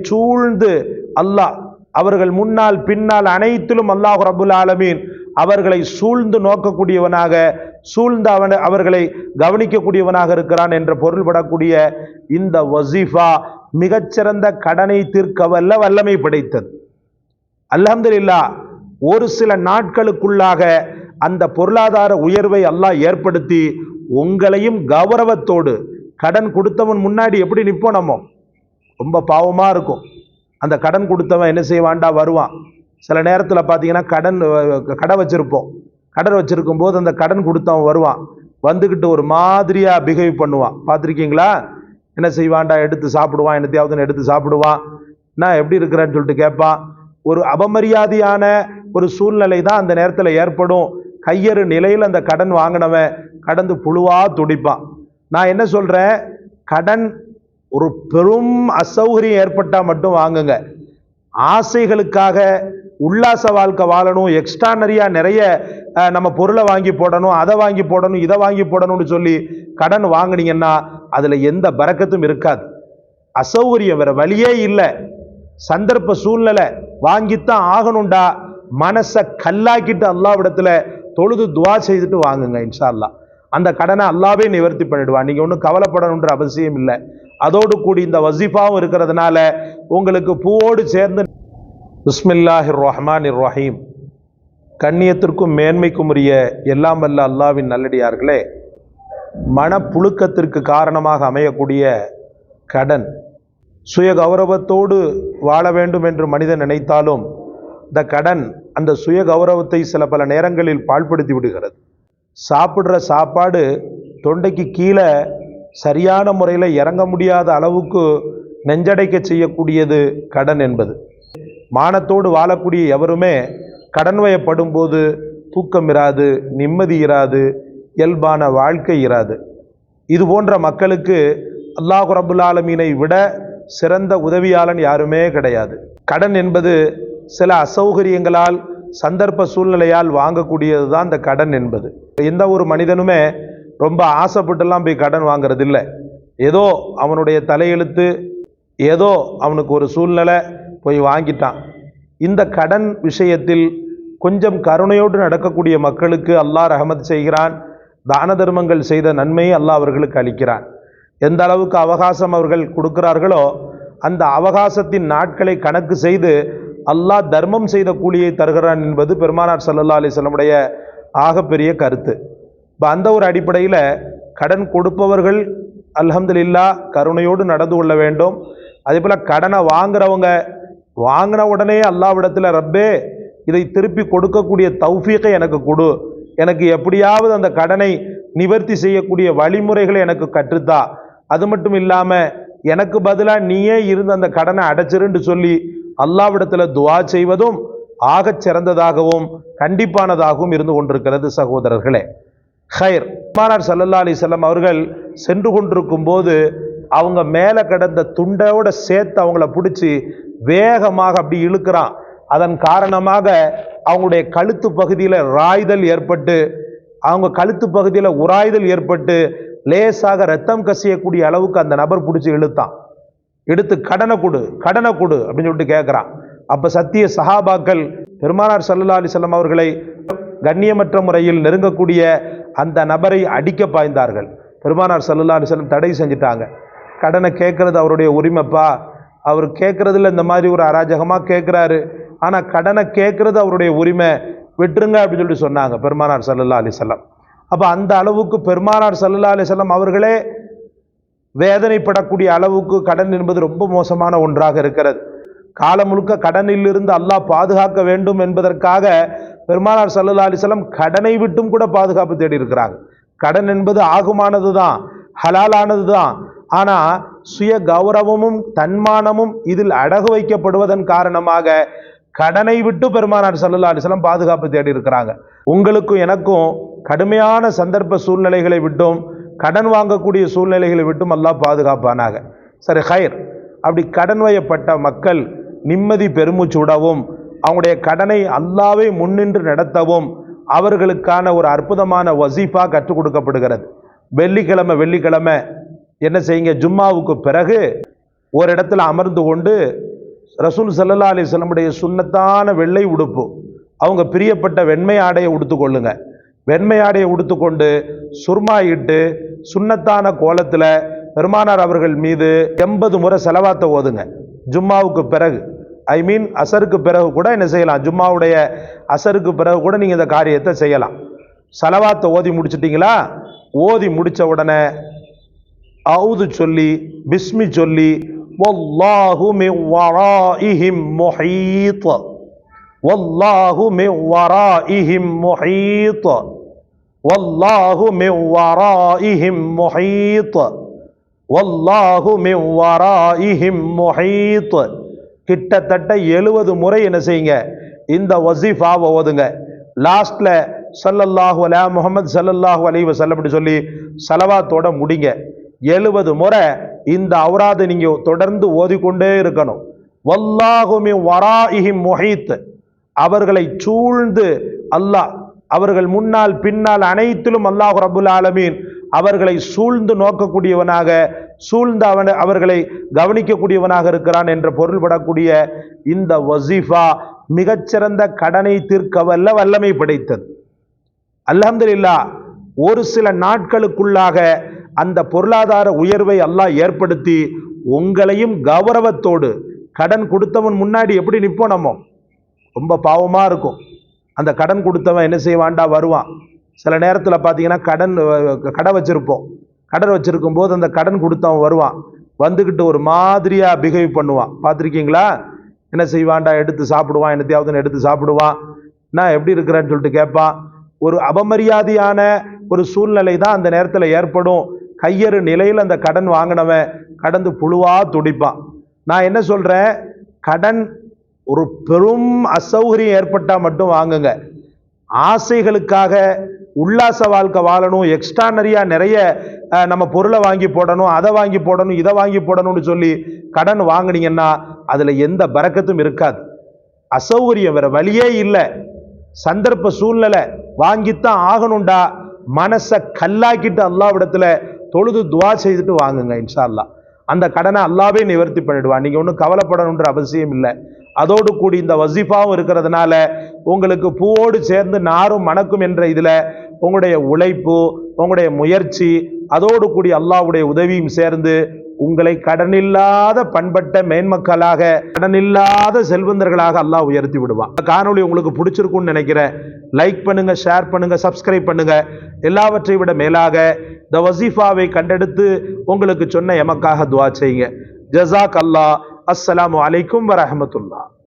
சூழ்ந்து அல்லாஹ் அவர்கள் முன்னால் பின்னால் அனைத்திலும் அல்லாஹ் ரப்புல் ஆலமீன் அவர்களை சூழ்ந்து நோக்கக்கூடியவனாக, சூழ்ந்து அவர்களை கவனிக்கக்கூடியவனாக இருக்கிறான் என்ற பொருள்படக்கூடிய இந்த வசீஃபா மிகச்சிறந்த கடனை தீர்க்க வல்லமை படைத்தது. அல்ஹம்துலில்லாஹ், ஒரு சில நாட்களுக்குள்ளாக அந்த பொருளாதார உயர்வை அல்லாஹ் ஏற்படுத்தி உங்களையும் கௌரவத்தோடு, கடன் கொடுத்தவன் முன்னாடி எப்படி நிற்போம், நம்ம ரொம்ப பாவமா இருக்கும். அந்த கடன் கொடுத்தவன் என்ன செய்வான்டா, வருவான். சில நேரத்தில் பார்த்தீங்கன்னா கடை வச்சிருப்போம், கடன் வச்சிருக்கும் போது அந்த கடன் கொடுத்தவன் வருவான், வந்துக்கிட்டு ஒரு மாதிரியா பிஹேவ் பண்ணுவான். பார்த்துருக்கீங்களா? என்ன செய்வான்டா, எடுத்து சாப்பிடுவான், என்னத்தையாவது எடுத்து சாப்பிடுவான், நான் எப்படி இருக்கிறேன்னு சொல்லிட்டு கேட்பான். ஒரு அபமரியாதையான ஒரு சூழ்நிலை தான் அந்த நேரத்தில் ஏற்படும். கையறு நிலையில் அந்த கடன் வாங்கினவன் கடந்து புழுவா துடிப்பான். நான் என்ன சொல்றேன், கடன் ஒரு பெரும் அசௌகரியம் ஏற்பட்டால் மட்டும் வாங்குங்க. ஆசைகளுக்காக உல்லாச வாழ்க்கை வாழணும், எக்ஸ்ட்ரானரியா நிறைய நம்ம பொருளை வாங்கி போடணும், அதை வாங்கி போடணும், இதை வாங்கி போடணும்னு சொல்லி கடன் வாங்கினீங்கன்னா அதுல எந்த பரக்கத்தும் இருக்காது. அசௌகரியம், வேற வழியே இல்லை, சந்தர்ப்ப சூழ்நிலை, வாங்கித்தான் ஆகணும்டா, மனசை கல்லாக்கிட்டு அல்லாஹ்விடத்துல தொழுது துவா செய்துட்டு வாங்குங்க. இன்ஷா அல்லாஹ் அந்த கடனை அல்லாவே நிவர்த்தி பண்ணிடுவான். நீங்க ஒன்றும் கவலைப்படணுன்ற அவசியம் இல்லை. அதோடு கூடி இந்த வசீஃபாவும் இருக்கிறதுனால உங்களுக்கு பூவோடு சேர்ந்து பிஸ்மில்லாஹிர் ரஹ்மானிர் ரஹீம். கண்ணியத்திற்கும் மேன்மைக்கும் உரிய எல்லாம் வல்ல அல்லாஹ்வின் நல்லடியார்களே, மனப்புழுக்கத்திற்கு காரணமாக அமையக்கூடிய கடன், சுய கௌரவத்தோடு வாழ வேண்டும் என்று மனிதன் நினைத்தாலும் இந்த கடன் அந்த சுய கௌரவத்தை சில பல நேரங்களில் பாழ்படுத்தி விடுகிறது. சாப்பிட்ற சாப்பாடு தொண்டைக்கு கீழே சரியான முறையில் இறங்க முடியாத அளவுக்கு நெஞ்சடைக்க செய்யக்கூடியது கடன் என்பது. மானத்தோடு வாழக்கூடிய எவருமே கடன் வயப்படும் போது தூக்கம் இராது, நிம்மதி இராது, இயல்பான வாழ்க்கை இராது. இது போன்ற மக்களுக்கு அல்லாஹ் ரப்புல் ஆலமீனை விட சிறந்த உதவியாளன் யாருமே கிடையாது. கடன் என்பது சில அசௌகரியங்களால், சந்தர்ப்ப சூழ்நிலையால் வாங்கக்கூடியது தான் இந்த கடன் என்பது. எந்த ஒரு மனிதனுமே ரொம்ப ஆசைப்பட்டுலாம் போய் கடன் வாங்கிறது இல்லை. ஏதோ அவனுடைய தலையெழுத்து, ஏதோ அவனுக்கு ஒரு சூழ்நிலை போய் வாங்கிட்டான். இந்த கடன் விஷயத்தில் கொஞ்சம் கருணையோடு நடக்கக்கூடிய மக்களுக்கு அல்லாஹ் ரஹமத் செய்கிறான். தான தர்மங்கள் செய்த நன்மையை அல்லாஹ் அவர்களுக்கு அளிக்கிறான். எந்த அளவுக்கு அவகாசம் அவர்கள் கொடுக்கிறார்களோ அந்த அவகாசத்தின் நாட்களை கணக்கு செய்து அல்லாஹ் தர்மம் செய்த கூலியை தருகிறான் என்பது பெருமானார் ஸல்லல்லாஹு அலைஹி வஸல்லமுடைய ஆகப்பெரிய கருத்து. இப்போ அந்த ஒரு அடிப்படையில் கடன் கொடுப்பவர்கள் அல்ஹம்துலில்லாஹ் கருணையோடு நடந்து கொள்ள வேண்டும். அதே போல் கடனை வாங்குறவங்க வாங்கின உடனே அல்லாஹ்விடத்தில் ரப்பே இதை திருப்பி கொடுக்கக்கூடிய தௌஃபீக்கை எனக்கு கொடு, எனக்கு எப்படியாவது அந்த கடனை நிவர்த்தி செய்யக்கூடிய வழிமுறைகளை எனக்கு கற்றுத்தா, அது மட்டும் இல்லாமல் எனக்கு பதிலாக நீயே இருந்து அந்த கடனை அடைச்சிருன்னு சொல்லி அல்லாஹ்விடத்தில் துஆ செய்வதும் ஆகச் சிறந்ததாகவும் கண்டிப்பானதாகவும் இருந்து கொண்டிருக்கிறது. சகோதரர்களே, ஹைர், பெருமானார் ஸல்லல்லாஹு அலைஹி வஸல்லம் அவர்கள் சென்று கொண்டிருக்கும் போது அவங்க மேலே கிடந்த துண்டோட சேர்த்து அவங்கள பிடிச்சி வேகமாக அப்படி இழுக்கிறான். அதன் காரணமாக அவங்களுடைய கழுத்து பகுதியில் ராய்தல் ஏற்பட்டு, அவங்க கழுத்து பகுதியில் உராய்தல் ஏற்பட்டு லேசாக ரத்தம் கசியக்கூடிய அளவுக்கு அந்த நபர் பிடிச்சி இழுத்தான். எடுத்து கடனை கொடு அப்படின்னு சொல்லிட்டு கேட்குறான். அப்போ சத்திய சஹாபாக்கள் பெருமானார் ஸல்லல்லாஹு அலைஹி வஸல்லம் அவர்களை கண்ணியமற்ற முறையில் நெருங்கக்கூடிய அந்த நபரை அடிக்க பாய்ந்தார்கள். பெருமானார் ஸல்லல்லாஹு அலைஹி வஸல்லம் தடை செஞ்சுட்டாங்க. கடனை கேட்கறது அவருடைய உரிமைப்பா, அவர் கேட்கறதுல இந்த மாதிரி ஒரு அராஜகமாக கேட்குறாரு, ஆனால் கடனை கேட்கறது அவருடைய உரிமை, விட்டுருங்க அப்படின்னு சொல்லிட்டு சொன்னாங்க பெருமானார் ஸல்லல்லாஹு அலைஹி வஸல்லம். அப்போ அந்த அளவுக்கு பெருமானார் ஸல்லல்லாஹு அலைஹி வஸல்லம் அவர்களே வேதனைப்படக்கூடிய அளவுக்கு கடன் என்பது ரொம்ப மோசமான ஒன்றாக இருக்கிறது. காலம் முழுக்க கடனில் இருந்து அல்லாஹ் பாதுகாக்க வேண்டும் என்பதற்காக பெருமானார் ஸல்லல்லாஹு அலைஹி வஸல்லம் கடனை விட்டும் கூட பாதுகாப்பு தேடி இருக்கிறாங்க. கடன் என்பது ஆகுமானது தான், ஹலாலானது தான். ஆனால் சுய கௌரவமும் தன்மானமும் இதில் அடகு வைக்கப்படுவதன் காரணமாக கடனை விட்டு பெருமானார் ஸல்லல்லாஹு அலைஹி வஸல்லம் பாதுகாப்பு தேடி இருக்கிறாங்க. உங்களுக்கும் எனக்கும் கடுமையான சந்தர்ப்ப சூழ்நிலைகளை விட்டும் கடன் வாங்கக்கூடிய சூழ்நிலைகளை விட்டும் அல்லாஹ் பாதுகாப்பானாக. சரி, ஹைர், அப்படி கடன் வயப்பட்ட மக்கள் நிம்மதி பெருமூச்சு விடவும் அவங்களுடைய கடனை அல்லாஹ்வே முன்னின்று நடத்தவும் அவர்களுக்கான ஒரு அற்புதமான வசீஃபா கற்றுக் கொடுக்கப்படுகிறது. வெள்ளிக்கிழமை என்ன செய்யுங்க, ஜும்மாவுக்கு பிறகு ஒரு இடத்துல அமர்ந்து கொண்டு ரசூல் ஸல்லல்லாஹு அலைஹி வஸல்லமுடைய சுன்னத்தான வெள்ளை உடுப்பு, அவங்க பிரியப்பட்ட வெண்மை ஆடையை உடுத்துக்கொள்ளுங்க. வெண்மை ஆடையை உடுத்துக்கொண்டு சுர்மா இட்டு சுன்னத்தான கோலத்தில் பெருமானார் அவர்கள் மீது 80 முறை செலவாத்தை ஓதுங்க. ஜும்மாவுக்கு பிறகு, அசருக்கு பிறகு கூட என்ன செய்யலாம், ஜும்மாவுடைய அசருக்கு பிறகு கூட நீங்கள் இந்த காரியத்தை செய்யலாம். செலவாத்தை ஓதி முடிச்சிட்டிங்களா, ஓதி முடித்த உடனே அவுது சொல்லி பிஸ்மி சொல்லி வல்லாஹு மின் வராஇஹிம் முஹீத், வல்லாஹு மின் வராஇஹிம் முஹீத், வல்லாஹு மின் வராஇஹிம் முஹீத், வல்லாஹு மின் வராஇஹிம் முஹீத். கிட்டத்தட்ட 70 முறை என்ன செய்யுங்க, இந்த வஸீஃபாவை ஓதுங்க. லாஸ்ட்ல ஸல்லல்லாஹு அலா முஹம்மது ஸல்லல்லாஹு அலைஹி வஸல்லம் அப்படி சொல்லி ஸலவாத்தோட முடிங்க. 70 முறை இந்த அவுராதை நீங்க தொடர்ந்து ஓதிக்கொண்டே இருக்கணும். வல்லாஹு மின் வராஇஹிம் முஹீத், அவர்களை சூழ்ந்து அல்லாஹ், அவர்கள் முன்னால் பின்னால் அனைத்திலும் அல்லாஹ் ரப்புல் ஆலமீன் அவர்களை சூழ்ந்து நோக்கக்கூடியவனாக, சூழ்ந்து அவர்களை கவனிக்கக்கூடியவனாக இருக்கிறான் என்ற பொருள்படக்கூடிய இந்த வஸீஃபா மிகச்சிறந்த கடனை தீர்க்க வல்லமை படைத்தது. அல்ஹம்துலில்லாஹ், ஒரு சில நாட்களுக்குள்ளாக அந்த பொருளாதார உயர்வை அல்லாஹ் ஏற்படுத்தி உங்களையும் கௌரவத்தோடு, கடன் கொடுத்தவன் முன்னாடி எப்படி நிற்போம், நம்ம ரொம்ப பாவமா இருக்கும். அந்த கடன் கொடுத்தவன் என்ன செய்வான்டா வருவான். சில நேரத்தில் பார்த்தீங்கன்னா கடை வச்சிருப்போம், கடன் வச்சிருக்கும் போது அந்த கடன் கொடுத்தவன் வருவான், வந்துக்கிட்டு ஒரு மாதிரியா பிஹேவ் பண்ணுவான். பார்த்துருக்கீங்களா? என்ன செய்வான்டா, எடுத்து சாப்பிடுவான், என்னத்தையாவது எடுத்து சாப்பிடுவான், நான் எப்படி இருக்கிறேன்னு சொல்லிட்டு கேட்பான். ஒரு அபமரியாதையான ஒரு சூழ்நிலை தான் அந்த நேரத்தில் ஏற்படும். கையறு நிலையில் அந்த கடன் வாங்கினவன் கடந்து புழுவா துடிப்பான். நான் என்ன சொல்றேன், கடன் ஒரு பெரும் அசௌகரியம் ஏற்பட்டால் மட்டும் வாங்குங்க. ஆசைகளுக்காக உல்லாச வாழ்க்கை வாழணும், எக்ஸ்ட்ரானரியா நிறைய நம்ம பொருளை வாங்கி போடணும், அதை வாங்கி போடணும், இதை வாங்கி போடணும்னு சொல்லி கடன் வாங்கினீங்கன்னா அதுல எந்த பரக்கத்தும் இருக்காது. அசௌகரியம், வேற வழியே இல்லை, சந்தர்ப்ப சூழ்நிலை, வாங்கித்தான் ஆகணும்டா, மனசை கல்லாக்கிட்டு அல்லாஹ்விடத்துல தொழுது துவா செய்துட்டு வாங்குங்க. இன்ஷா அல்லாஹ் அந்த கடனை அல்லாவே நிவர்த்தி பண்ணிடுவான். நீங்க ஒன்றும் கவலைப்படணுன்ற அவசியம் இல்லை. அதோடு கூடி இந்த வஸீஃபாவும் இருக்கிறதுனால உங்களுக்கு பூவோடு சேர்ந்து நாரும் மணக்கும் என்ற இதுல உங்களுடைய உழைப்பு, உங்களுடைய முயற்சி, அதோடு கூடி அல்லாஹ்வுடைய உதவியும் சேர்ந்து உங்களை கடனில்லாத பண்பட்ட மேன்மக்களாக, கடனில்லாத செல்வந்தர்களாக அல்லாஹ் உயர்த்தி விடுவான். இந்த காணொளி உங்களுக்கு பிடிச்சிருக்கும்னு நினைக்கிறேன். லைக் பண்ணுங்க, ஷேர் பண்ணுங்க, சப்ஸ்கிரைப் பண்ணுங்க. எல்லாவற்றை விட மேலாக இந்த வஸீஃபாவை கண்டெடுத்து உங்களுக்கு சொன்ன எமக்காக துஆ செய்யுங்க. ஜஸாக் அல்லாஹ். அஸ்ஸலாமு அலைக்கும் வரஹ்மத்துல்லாஹ்.